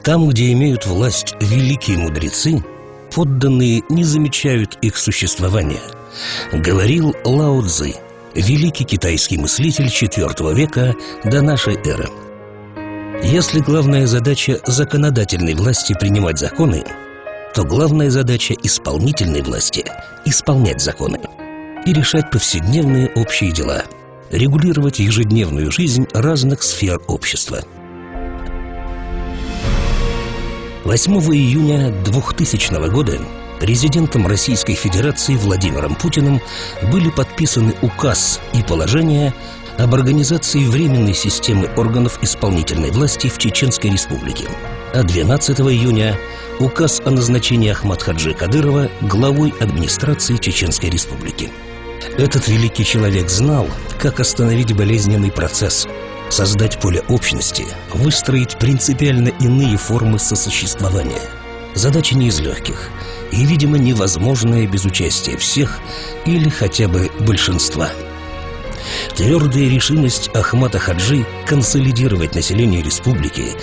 Там, где имеют власть великие мудрецы, подданные не замечают их существования, говорил Лао Цзы, великий китайский мыслитель IV века до нашей эры. Если главная задача законодательной власти принимать законы, то главная задача исполнительной власти – исполнять законы и решать повседневные общие дела, регулировать ежедневную жизнь разных сфер общества. 8 июня 2000 года президентом Российской Федерации Владимиром Путиным были подписаны указ и положения об организации временной системы органов исполнительной власти в Чеченской Республике. А 12 июня указ о назначении Ахмад-Хаджи Кадырова главой администрации Чеченской Республики. Этот великий человек знал, как остановить болезненный процесс, создать поле общности, выстроить принципиально иные формы сосуществования. Задача не из легких и, видимо, невозможная без участия всех или хотя бы большинства. Твердая решимость Ахмада Хаджи консолидировать население республики,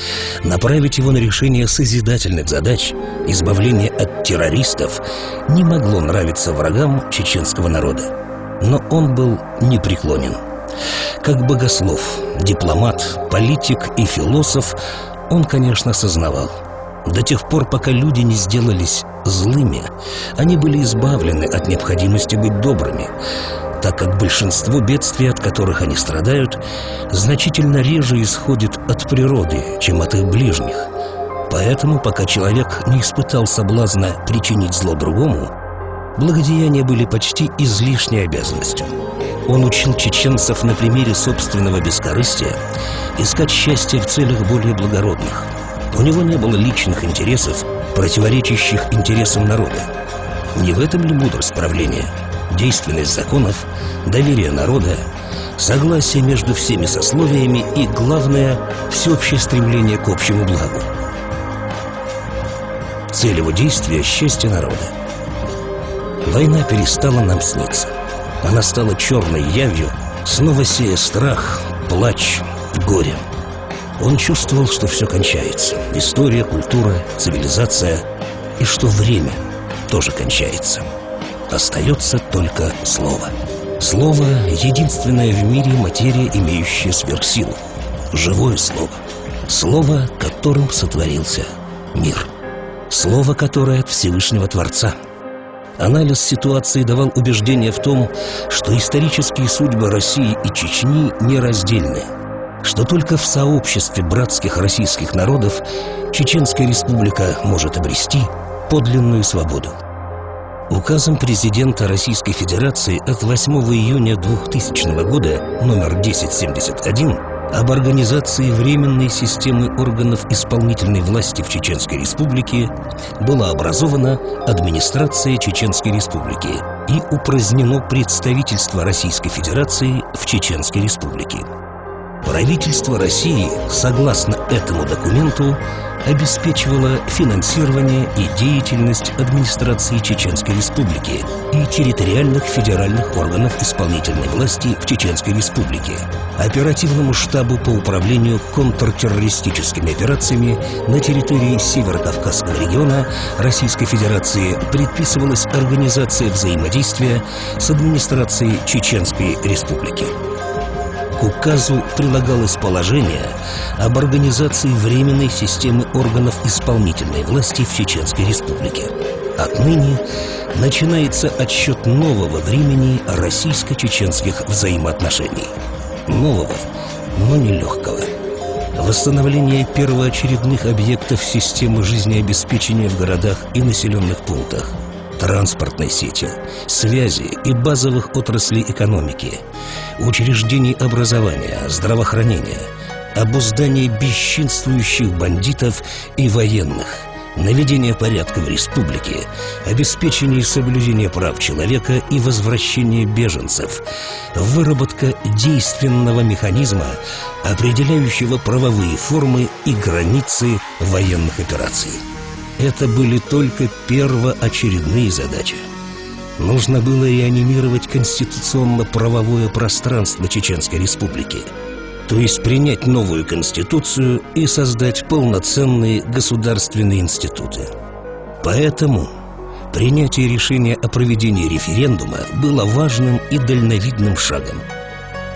направить его на решение созидательных задач, избавление от террористов, не могло нравиться врагам чеченского народа. Но он был непреклонен. Как богослов, дипломат, политик и философ, он, конечно, сознавал: до тех пор, пока люди не сделались злыми, они были избавлены от необходимости быть добрыми, так как большинство бедствий, от которых они страдают, значительно реже исходит от природы, чем от их ближних. Поэтому, пока человек не испытал соблазна причинить зло другому, благодеяния были почти излишней обязанностью. Он учил чеченцев на примере собственного бескорыстия искать счастье в целях более благородных. У него не было личных интересов, противоречащих интересам народа. Не в этом ли мудрость правления? Действенность законов, доверие народа, согласие между всеми сословиями и, главное, всеобщее стремление к общему благу. Цель его действия – счастье народа. Война перестала нам сниться. Она стала черной явью, снова сея страх, плач, горе. Он чувствовал, что все кончается. История, культура, цивилизация. И что время тоже кончается. Остается только слово. Слово — единственная в мире материя, имеющая сверхсилу. Живое слово. Слово, которым сотворился мир. Слово, которое от Всевышнего Творца. Анализ ситуации давал убеждение в том, что исторические судьбы России и Чечни нераздельны, что только в сообществе братских российских народов Чеченская Республика может обрести подлинную свободу. Указом президента Российской Федерации от 8 июня 2000 года номер 1071 об организации временной системы органов исполнительной власти в Чеченской Республике была образована администрация Чеченской Республики и упразднено представительство Российской Федерации в Чеченской Республике. Правительство России, согласно этому документу, обеспечивало финансирование и деятельность администрации Чеченской Республики и территориальных федеральных органов исполнительной власти в Чеченской Республике. Оперативному штабу по управлению контртеррористическими операциями на территории Северо-Кавказского региона Российской Федерации предписывалась организация взаимодействия с администрацией Чеченской Республики. К указу прилагалось положение об организации временной системы органов исполнительной власти в Чеченской Республике. Отныне начинается отсчет нового времени российско-чеченских взаимоотношений. Нового, но нелегкого. Восстановление первоочередных объектов системы жизнеобеспечения в городах и населенных пунктах, транспортной сети, связи и базовых отраслей экономики, учреждений образования, здравоохранения, обуздание бесчинствующих бандитов и военных, наведение порядка в республике, обеспечение соблюдения прав человека и возвращение беженцев, выработка действенного механизма, определяющего правовые формы и границы военных операций. Это были только первоочередные задачи. Нужно было реанимировать конституционно-правовое пространство Чеченской Республики. то есть принять новую конституцию и создать полноценные государственные институты. Поэтому принятие решения о проведении референдума было важным и дальновидным шагом.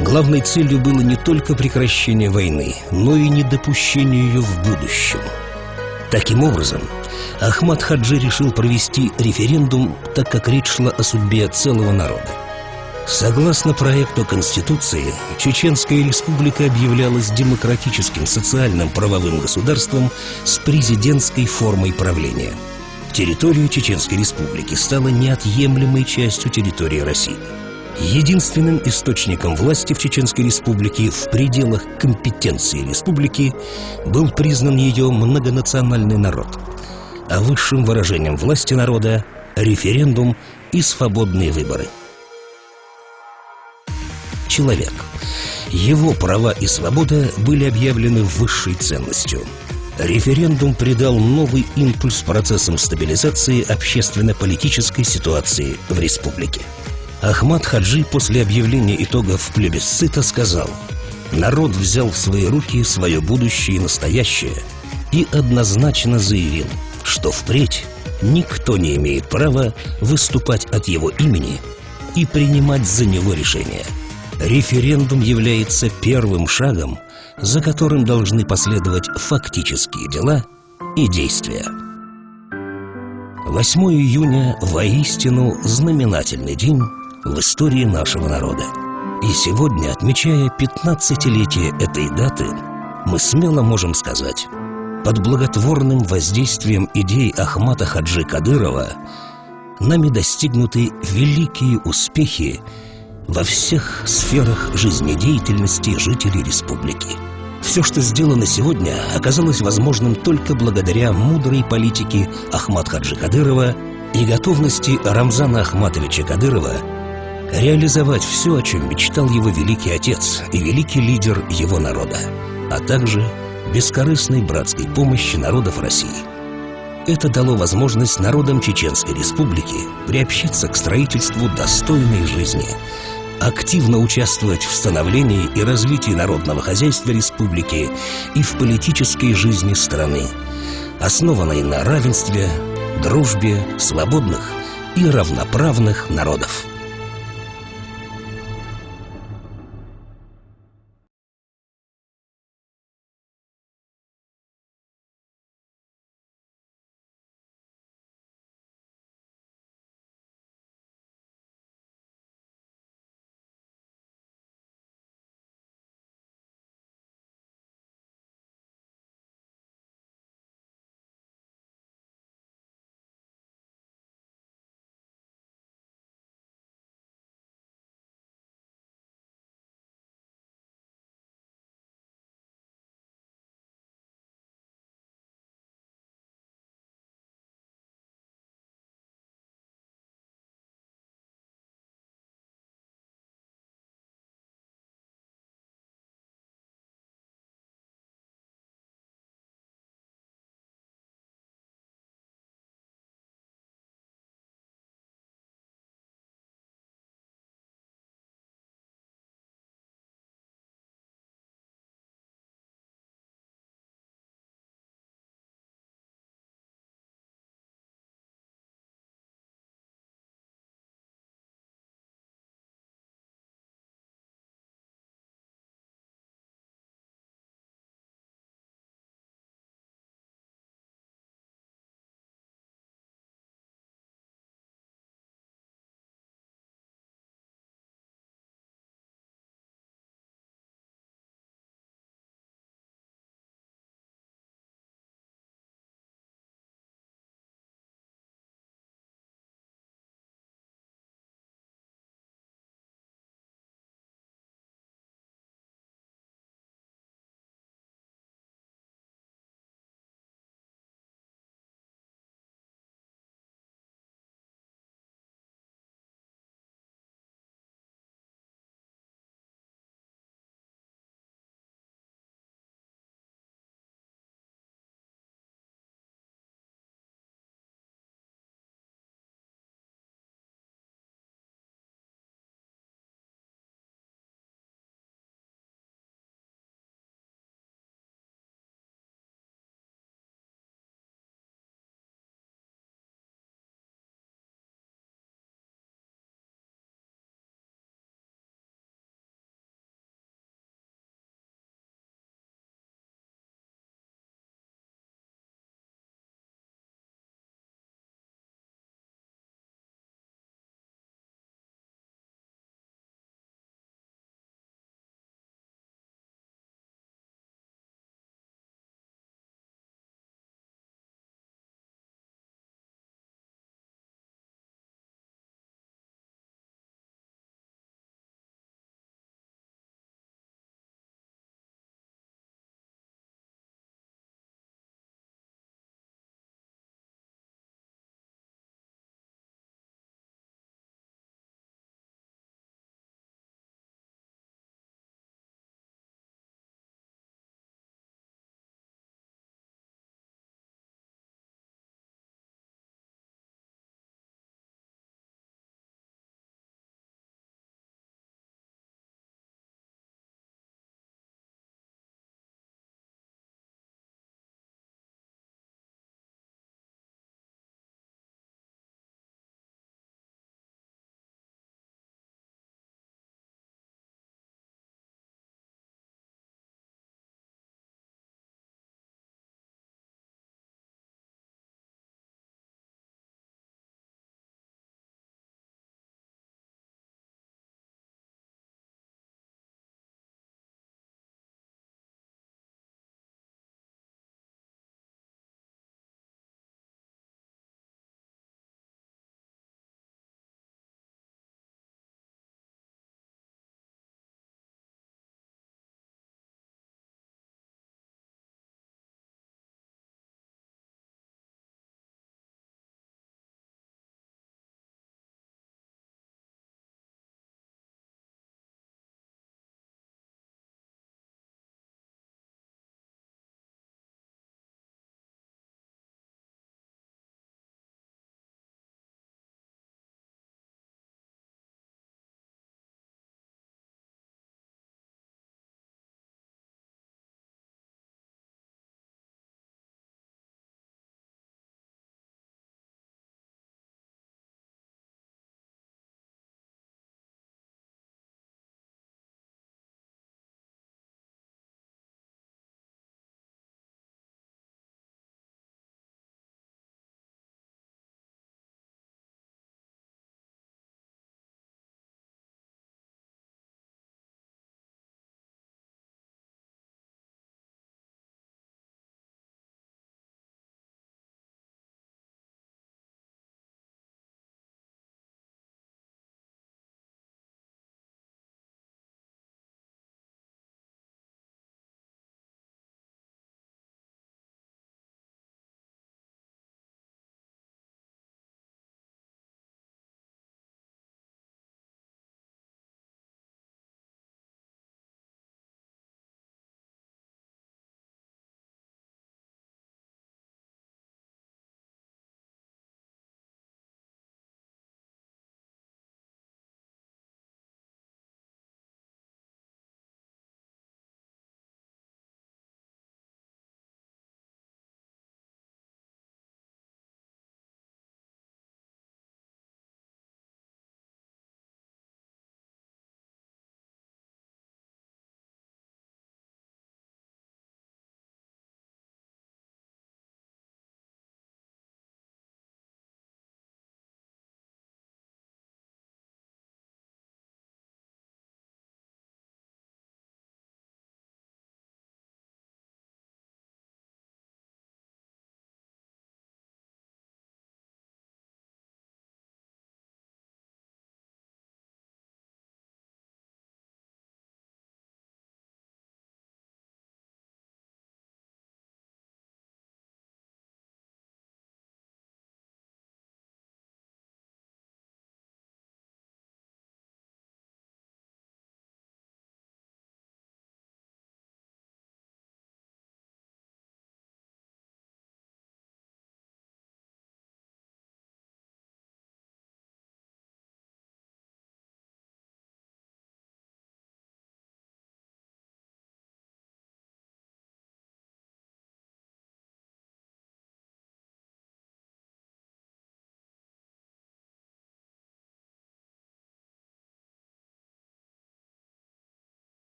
Главной целью было не только прекращение войны, но и недопущение ее в будущем. Таким образом, Ахмад Хаджи решил провести референдум, так как речь шла о судьбе целого народа. Согласно проекту Конституции, Чеченская Республика объявлялась демократическим социальным правовым государством с президентской формой правления. Территория Чеченской Республики стала неотъемлемой частью территории России. Единственным источником власти в Чеченской Республике в пределах компетенции республики был признан ее многонациональный народ, а высшим выражением власти народа – референдум и свободные выборы. Человек, его права и свобода были объявлены высшей ценностью. Референдум придал новый импульс процессам стабилизации общественно-политической ситуации в республике. Ахмад Хаджи после объявления итогов плебисцита сказал: «Народ взял в свои руки свое будущее и настоящее и однозначно заявил, что впредь никто не имеет права выступать от его имени и принимать за него решения. Референдум является первым шагом, за которым должны последовать фактические дела и действия». 8 июня воистину знаменательный день в истории нашего народа. И сегодня, отмечая 15-летие этой даты, мы смело можем сказать: под благотворным воздействием идей Ахмада Хаджи Кадырова нами достигнуты великие успехи во всех сферах жизнедеятельности жителей республики. Все, что сделано сегодня, оказалось возможным только благодаря мудрой политике Ахмада Хаджи Кадырова и готовности Рамзана Ахматовича Кадырова реализовать все, о чем мечтал его великий отец и великий лидер его народа, а также бескорыстной братской помощи народов России. Это дало возможность народам Чеченской Республики приобщиться к строительству достойной жизни, активно участвовать в становлении и развитии народного хозяйства республики и в политической жизни страны, основанной на равенстве, дружбе свободных и равноправных народов.